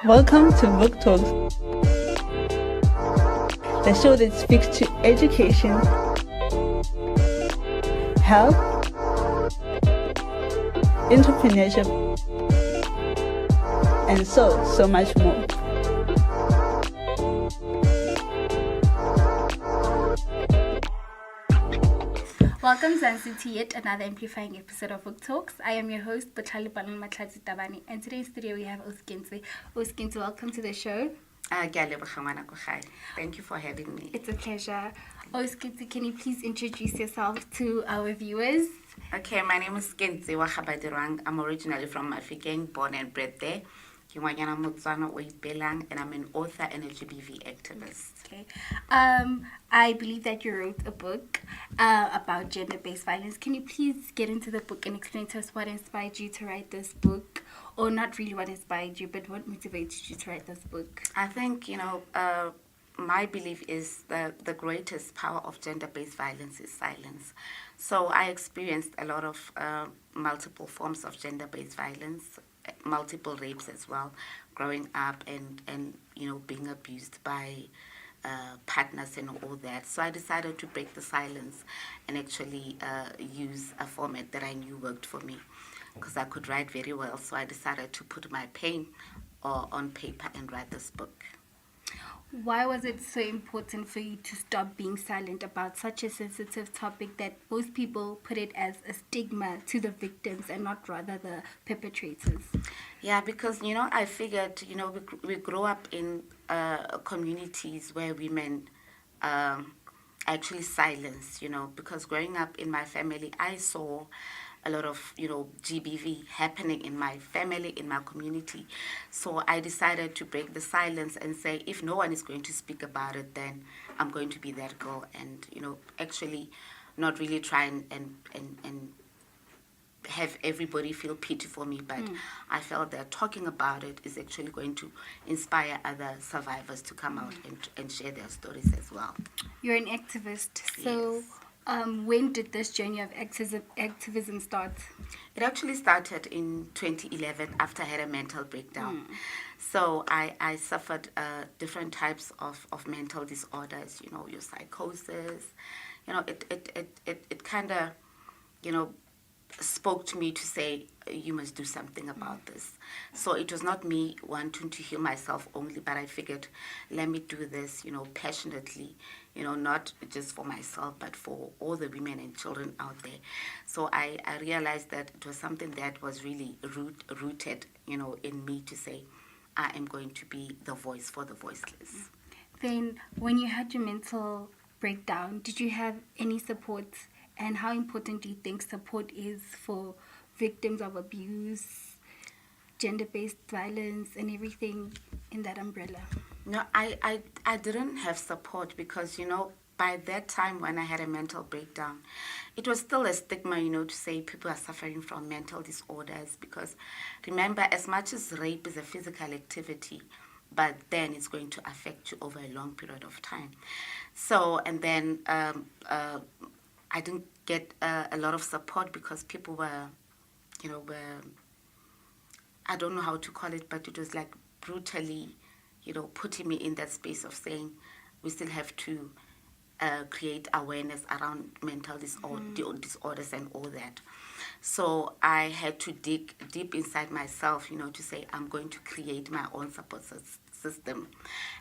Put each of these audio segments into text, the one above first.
Welcome to Vuk Talks, the show that speaks to education, health, entrepreneurship, and so much more. Welcome, Zanzi, to yet another amplifying episode of Vuk Talks. I am your host, and today's studio we have Kentse. Kentse, welcome to the show. Thank you for having me. It's a pleasure. Kentse, can you please introduce yourself to our viewers? Okay, my name is Kentse Badirwang. I'm originally from African, born and bred there. And I'm an author and a GBV activist. Okay. I believe that you wrote a book about gender-based violence. Can you please get into the book and explain to us what inspired you to write this book? Or not really what inspired you, but what motivated you to write this book? I think, my belief is that the greatest power of gender-based violence is silence. So I experienced a lot of multiple forms of gender-based violence, multiple rapes as well, growing up and being abused by partners and all that. So I decided to break the silence and actually use a format that I knew worked for me because I could write very well. So I decided to put my pen on paper and write this book. Why was it so important for you to stop being silent about such a sensitive topic that most people put it as a stigma to the victims and not rather the perpetrators? Yeah, because, I figured, we grow up in communities where women actually silence, because growing up in my family, I saw a lot of, GBV happening in my family, in my community. So I decided to break the silence and say, if no one is going to speak about it, then I'm going to be that girl and, actually not really try and have everybody feel pity for me. But I felt that talking about it is actually going to inspire other survivors to come out and share their stories as well. You're an activist, so... Yes. When did this journey of activism start? It actually started in 2011 after I had a mental breakdown. So I suffered different types of mental disorders, your psychosis. It kind of, spoke to me to say, you must do something about this. So it was not me wanting to heal myself only, but I figured, let me do this, passionately, not just for myself, but for all the women and children out there. So I realized that it was something that was really rooted, in me to say, I am going to be the voice for the voiceless. Then when you had your mental breakdown, did you have any support? And how important do you think support is for victims of abuse, gender-based violence, and everything in that umbrella? No, I didn't have support because, by that time when I had a mental breakdown, it was still a stigma, to say people are suffering from mental disorders. Because remember, as much as rape is a physical activity, but then it's going to affect you over a long period of time. So, and then I didn't get a lot of support because people were, I don't know how to call it, but it was like brutally, putting me in that space of saying we still have to create awareness around mental disorders and all that. So I had to dig deep inside myself, to say I'm going to create my own support system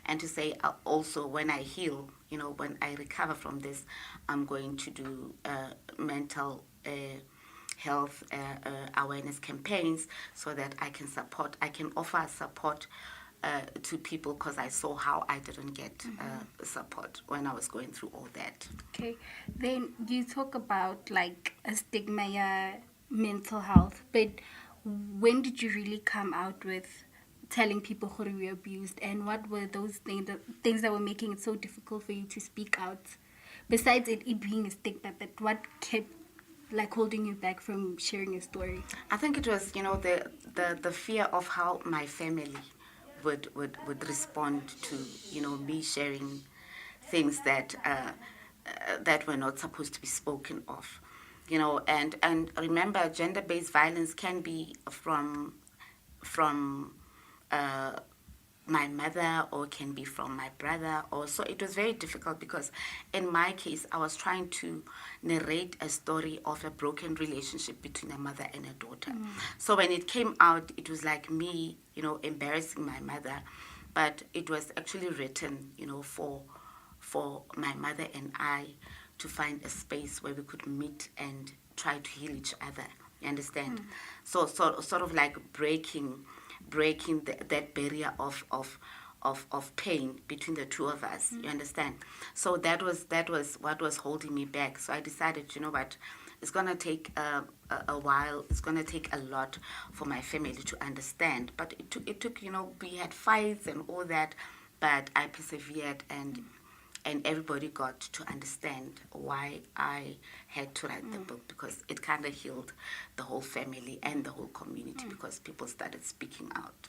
and to say also when I heal, when I recover from this, I'm going to do mental health awareness campaigns so that I can offer support to people because I saw how I didn't get support when I was going through all that. Okay, then you talk about like a stigma, mental health, but when did you really come out with telling people who were abused, and what were those things that were making it so difficult for you to speak out? Besides it being a stigma, but what kept holding you back from sharing your story? I think it was, the fear of how my family would respond to, me sharing things that that were not supposed to be spoken of. And remember, gender-based violence can be from my mother or can be from my brother, or so it was very difficult because in my case I was trying to narrate a story of a broken relationship between a mother and a daughter. So when it came out, it was like me, embarrassing my mother, but it was actually written, for my mother and I to find a space where we could meet and try to heal each other. You understand? So sort of like breaking that barrier of pain between the two of us. You understand? So that was what was holding me back. So I decided, you know what, it's gonna take a while. It's gonna take a lot for my family to understand. But it took we had fights and all that, but I persevered, and everybody got to understand why I had to write the book, because it kind of healed the whole family and the whole community because people started speaking out.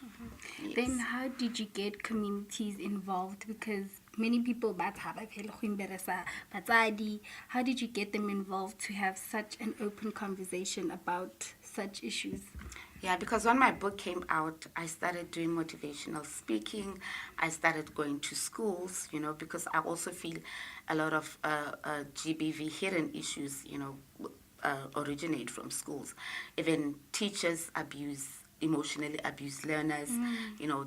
Yes. Then how did you get communities involved? Because many people, how did you get them involved to have such an open conversation about such issues? Yeah, because when my book came out, I started doing motivational speaking. I started going to schools, because I also feel a lot of GBV hidden issues, originate from schools. Even teachers emotionally abuse learners.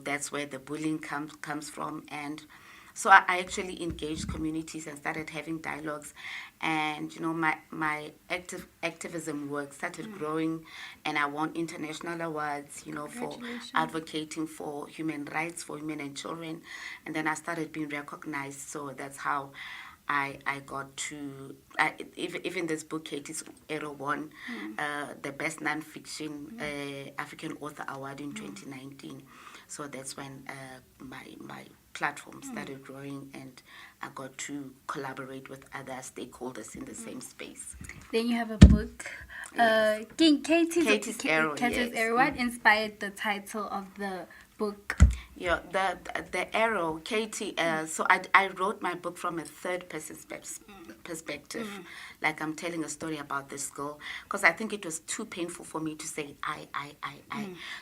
That's where the bullying comes from. And so I actually engaged communities and started having dialogues, and my activism work started growing, and I won international awards, for advocating for human rights for women and children, and then I started being recognized. So that's how I got to even this book, Katie's Arrow, won the best nonfiction African author award in 2019. So that's when my platform started growing, and I got to collaborate with other stakeholders in the same space. Then you have a book, Yes. Katie's Arrow. Katie's Yes. Arrow. What inspired the title of the book? Yeah, the arrow, Katie. So I wrote my book from a third person perspective, like I'm telling a story about this girl, because I think it was too painful for me to say I.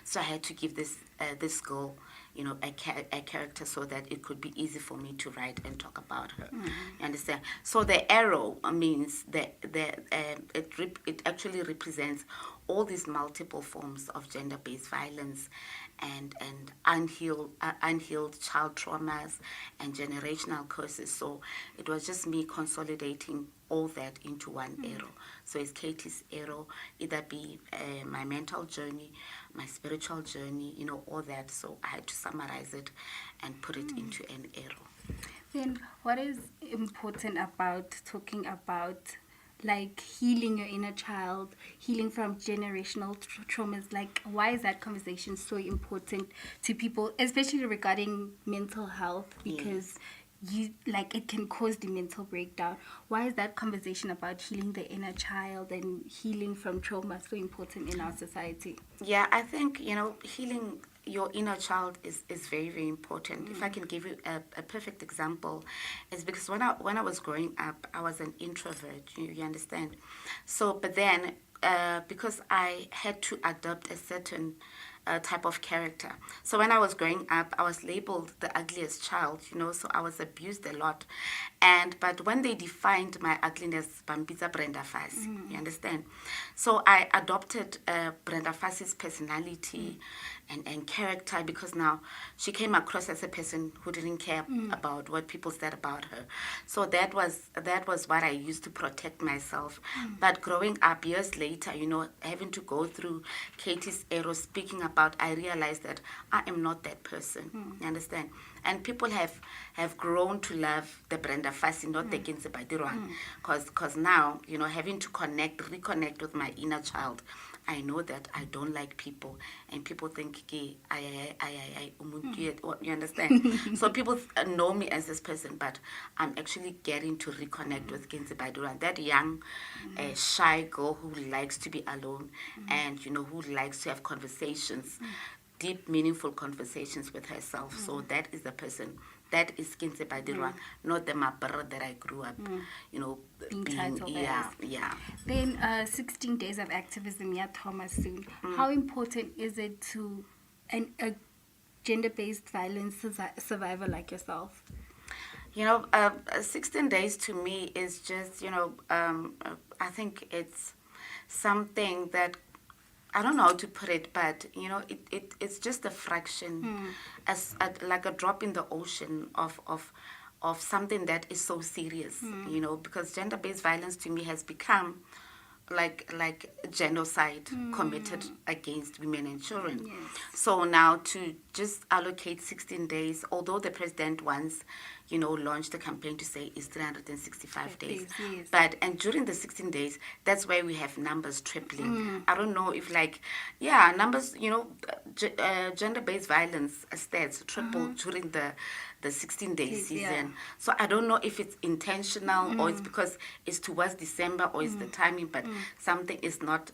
So I had to give this girl, a character so that it could be easy for me to write and talk about her. You understand? So the arrow means that it actually represents all these multiple forms of gender-based violence and unhealed child traumas and generational curses. So it was just me consolidating all that into one arrow. So it's Katie's Arrow, either be my mental journey, my spiritual journey, all that. So I had to summarize it and put it into an arrow. Then what is important about talking about like healing your inner child, healing from generational traumas? Like, why is that conversation so important to people, especially regarding mental health? Because it can cause the mental breakdown. Why is that conversation about healing the inner child and healing from trauma so important in our society? Yeah, I think, healing your inner child is very, very important. If I can give you a perfect example, it's because when I was growing up, I was an introvert, you understand? So, but then, because I had to adopt a certain type of character. So when I was growing up, I was labeled the ugliest child, so I was abused a lot. But when they defined my ugliness, Bambisa Brenda Fassi, you understand? So I adopted Brenda Fassi's personality and character, because now she came across as a person who didn't care about what people said about her. So that was what I used to protect myself. But growing up years later, having to go through Katie's Arrow, speaking about, I realized that I am not that person. You understand? And people have grown to love the Brenda Fassi, not the Kentse Badirwang, because now, having to reconnect with my inner child, I know that I don't like people, and people think, you understand? So people know me as this person, but I'm actually getting to reconnect with Kentse Badirwang, that young, shy girl who likes to be alone, and, who likes to have conversations, deep, meaningful conversations with herself. So that is the person. That is Kentse Badirwang, not the mapara that I grew up, being titled. Yeah. Then 16 days of activism, Thomas soon. How important is it to gender-based violence survivor like yourself? 16 days to me is just, I think it's something that, I don't know how to put it, but, it's just a fraction, like a drop in the ocean of something that is so serious, because gender-based violence to me has become like genocide committed against women and children. Yes. So now to just allocate 16 days, although the president once, launched a campaign to say it's 365 days. Yes. And during the 16 days, that's where we have numbers tripling. I don't know if numbers, gender-based violence stats tripled during the 16-day season. Yeah. So I don't know if it's intentional or it's because it's towards December or it's the timing, but something is not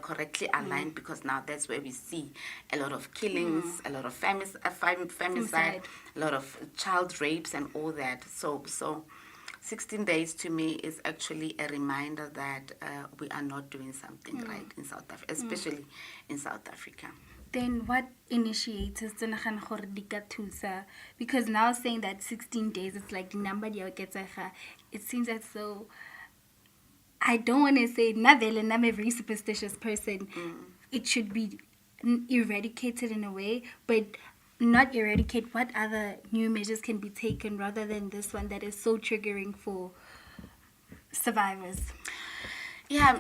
correctly aligned because now that's where we see a lot of killings, a lot of femicide, a lot of child rapes and all that. So 16 days to me is actually a reminder that we are not doing something right in South Africa, especially in South Africa. Then what initiators tse nagana gore di ka thusa? Because now saying that 16 days, it's like number it seems as though, I don't want to say, and I'm a very superstitious person, it should be eradicated in a way, but not eradicate. What other new measures can be taken rather than this one that is so triggering for survivors? Yeah,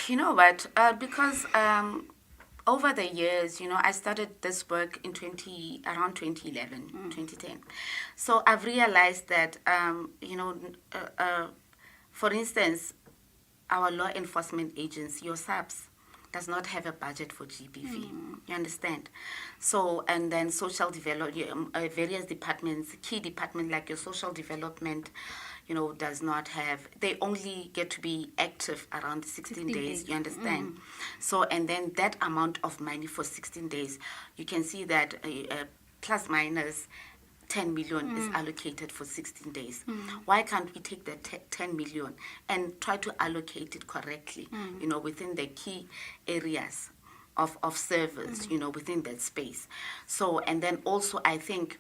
you know what? Because over the years, I started this work in around 2011, 2010. So I've realized that, for instance, our law enforcement agency, your SAPS, does not have a budget for GBV. You understand? So, and then social development, various departments, key departments like your social development, does not have, they only get to be active around 16 days, you understand? So, and then that amount of money for 16 days, you can see that plus minus 10 million is allocated for 16 days. Why can't we take that 10 million and try to allocate it correctly, within the key areas of service, within that space? So, and then also I think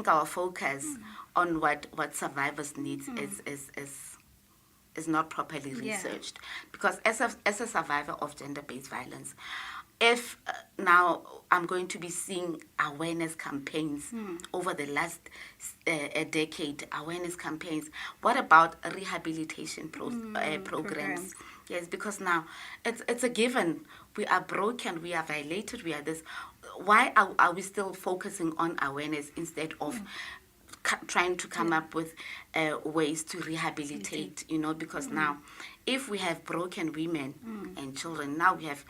our focus on what survivors need is not properly researched. Because as a survivor of gender-based violence, if now I'm going to be seeing awareness campaigns over the last decade, awareness campaigns, what about rehabilitation programs? Yes, because now it's a given. We are broken, we are violated, we are this. Why are we still focusing on awareness instead of trying to come up with ways to rehabilitate, because now if we have broken women and children, now we have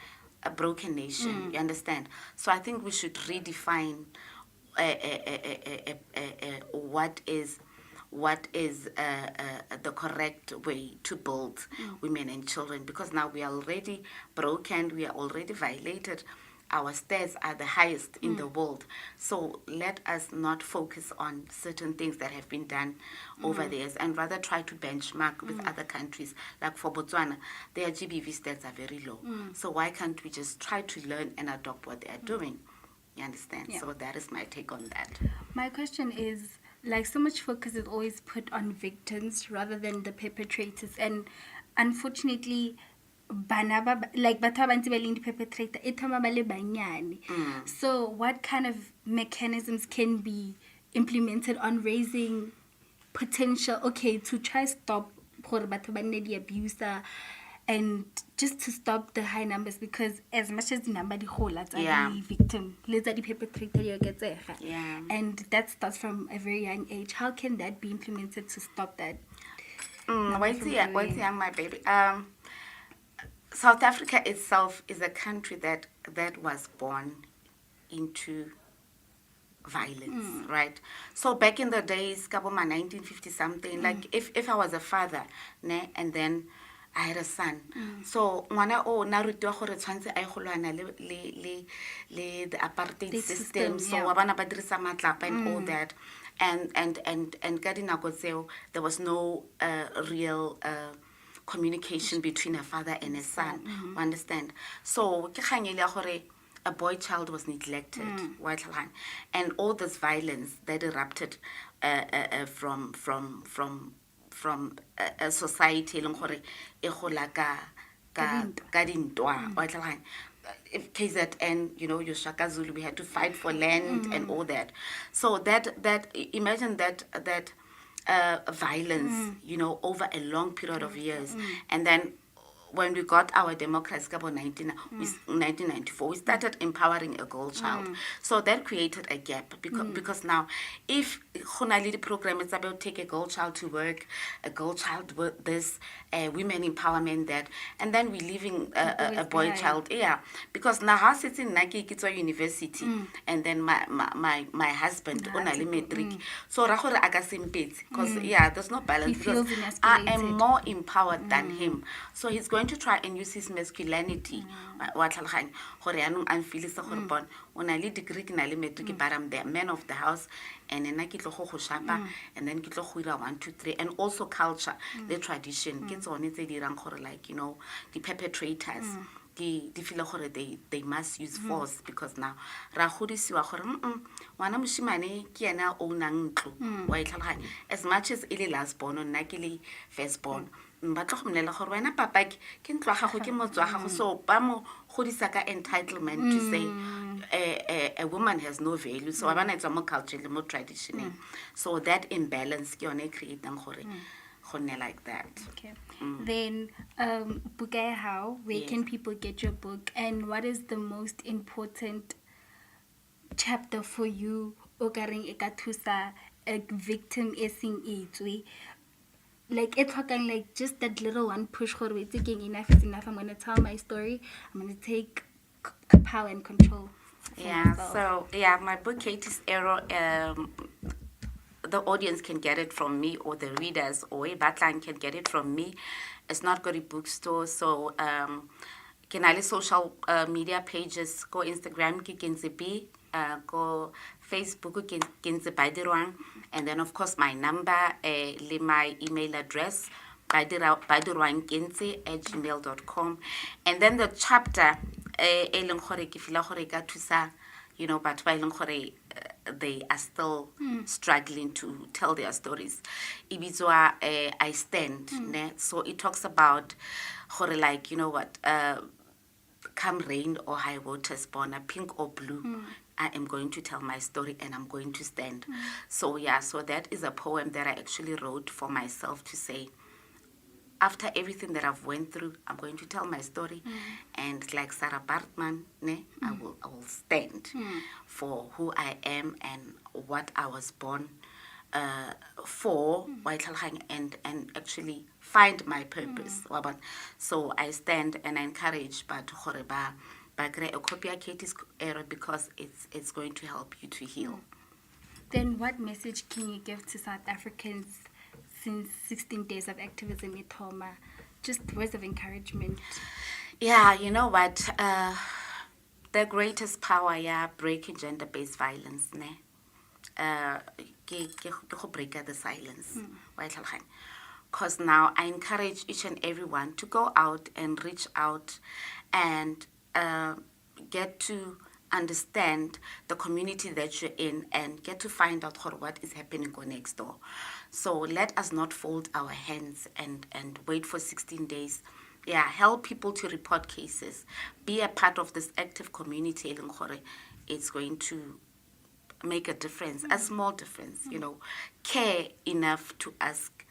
a broken nation, you understand? So I think we should redefine what is the correct way to build women and children, because now we are already broken, we are already violated. Our stats are the highest in the world. So let us not focus on certain things that have been done over the years and rather try to benchmark with other countries. Like for Botswana, their GBV stats are very low. So why can't we just try to learn and adopt what they are doing? You understand? Yeah. So that is my take on that. My question is, so much focus is always put on victims rather than the perpetrators. And unfortunately, perpetrator, so what kind of mechanisms can be implemented on raising potential, to try stop the abuse and just to stop the high numbers? Because as much as the number the victim, the perpetrator, and that starts from a very young age. How can that be implemented to stop that? What's young, my baby? South Africa itself is a country that was born into violence, right? So back in the days, 1950 something, like if I was a father, and then I had a son. So ngwana o na rutwa gore tshwantse a golwana le the apartheid system. So wa bana ba dirisa matlapa and all that. And ka dinako tseo, there was no real communication between a father and a son. Understand? So ke kganyele gore a boy child was neglected, and all this violence that erupted from a society e leng gore e gola ka dintwa wa tlhaloganya. If KZN, your Shaka Zulu, we had to fight for land and all that. So that imagine that violence, over a long period of years, and then when we got our democracy in 1994, we started empowering a girl child. So that created a gap because now, if the program is about take a girl child to work, a girl child with this, women empowerment that, and then we leaving a boy child, because now I sit in Naki Kitso University, and then my husband only matric, so rahore agasimpit, because there's no balance because I am more empowered than him, so he's going to try and use his masculinity. What I'm feeling so horrible. When I lead degree in matric, but I'm the man of the house, and then I get shapa, and then get 1, 2, 3, and also culture, the tradition. Kids on it, like the perpetrators. They feel they must use force because now rahudisiwa gore wana moshimane ke ena o nang ntlo wa itlhaloganya as much as ile last born nna ke le first born ba tlo go mlela gore wena papa ke ntlo ga go ke motswa ga go so ba mo godisa ka entitlement to say a woman has no value so abana etswa mo culture le mo tradition so that imbalance ke yone creating gore like that. Okay. Then, Bukaya, where can people get your book, and what is the most important chapter for you? Ogaring ekatusa a victim esing itwe. Like it's talking like just that little one push for we taking enough is enough. I'm gonna tell my story. I'm gonna take power and control. Myself. So my book Katie's Error. The audience can get it from me, or the readers, or a backline can get it from me. It's not got a bookstore, so can I social media pages, go Instagram, Kentse B, go Facebook, Kentse Badirwang, and then of course my number, my email address, badirwangkentse@gmail.com, and then the chapter, but they are still struggling to tell their stories. Ibizwa, I stand. So it talks about come rain or high waters, born pink or blue. I am going to tell my story and I'm going to stand. So that is a poem that I actually wrote for myself to say, after everything that I've went through, I'm going to tell my story, and like Sarah Bartman, I will stand for who I am and what I was born for, and actually find my purpose. So I stand and I encourage, but a copy of Katie's Error because it's going to help you to heal. Then, what message can you give to South Africans? Since 16 days of activism in Toma, just words of encouragement. Yeah, you know what? The greatest power, breaking gender-based violence, break the silence. Because now I encourage each and everyone to go out and reach out and get to understand the community that you're in and get to find out what is happening next door. So let us not fold our hands and wait for 16 days. Help people to report cases. Be a part of this active community. It's going to make a difference, a small difference. Care enough to ask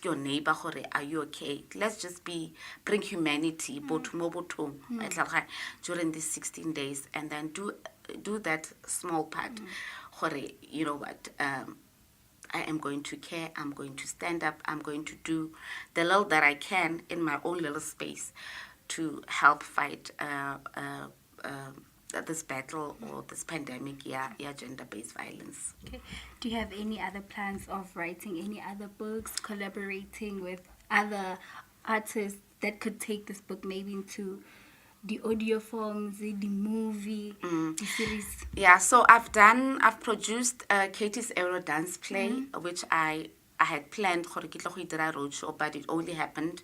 your neighbor, are you okay? Let's just bring humanity during these 16 days, and then do that small part. You know what? I am going to care. I'm going to stand up. I'm going to do the little that I can in my own little space to help fight this battle or this pandemic, gender-based violence. Okay. Do you have any other plans of writing any other books, collaborating with other artists that could take this book maybe into the audio forms, the movie, the series? So I've produced Katie's Error dance play, which I had planned for a roadshow, but it only happened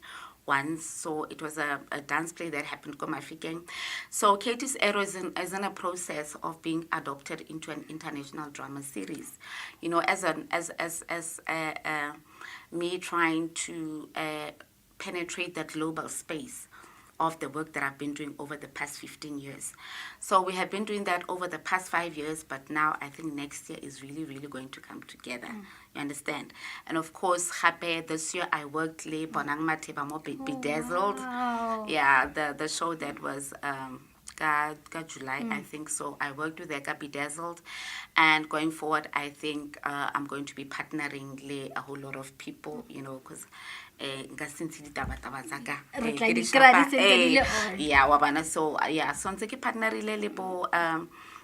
once. So it was a dance play that happened ko Mafikeng. So Katie's Arrow is in a process of being adopted into an international drama series. You know, as me trying to penetrate that global space of the work that I've been doing over the past 15 years. So we have been doing that over the past 5 years, but now I think next year is really, really going to come together. You understand? And of course, Hape, this year I worked Le Bonang Mateba Mo Bedazzled. Wow. Yeah, the show that was July, I think. So I worked with Eka Bedazzled, and going forward, I think I'm going to be partnering le a whole lot of people, you know, because yeah, wabana. So yeah, so ntse ke partnerile le bo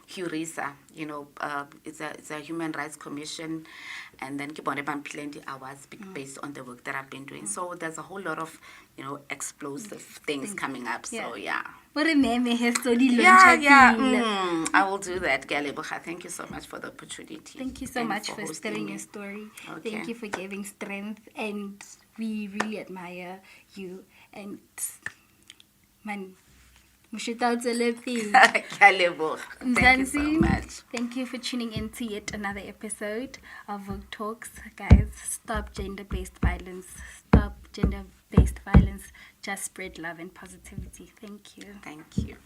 Hurisa, you know, it's a human rights commission, and then ke bone ba mphileng di awards based on the work that I've been doing. So there's a whole lot of, you know, explosive things coming up. So yeah. I will do that, Galebocha. Thank you so much for the opportunity. Thank you so much for telling your story. Okay. Thank you for giving strength, and we really admire you. And man, thank you so much. Thank you for tuning in to yet another episode of Vuk Talks. Guys, stop gender-based violence. Stop gender-based violence. Just spread love and positivity. Thank you. Thank you.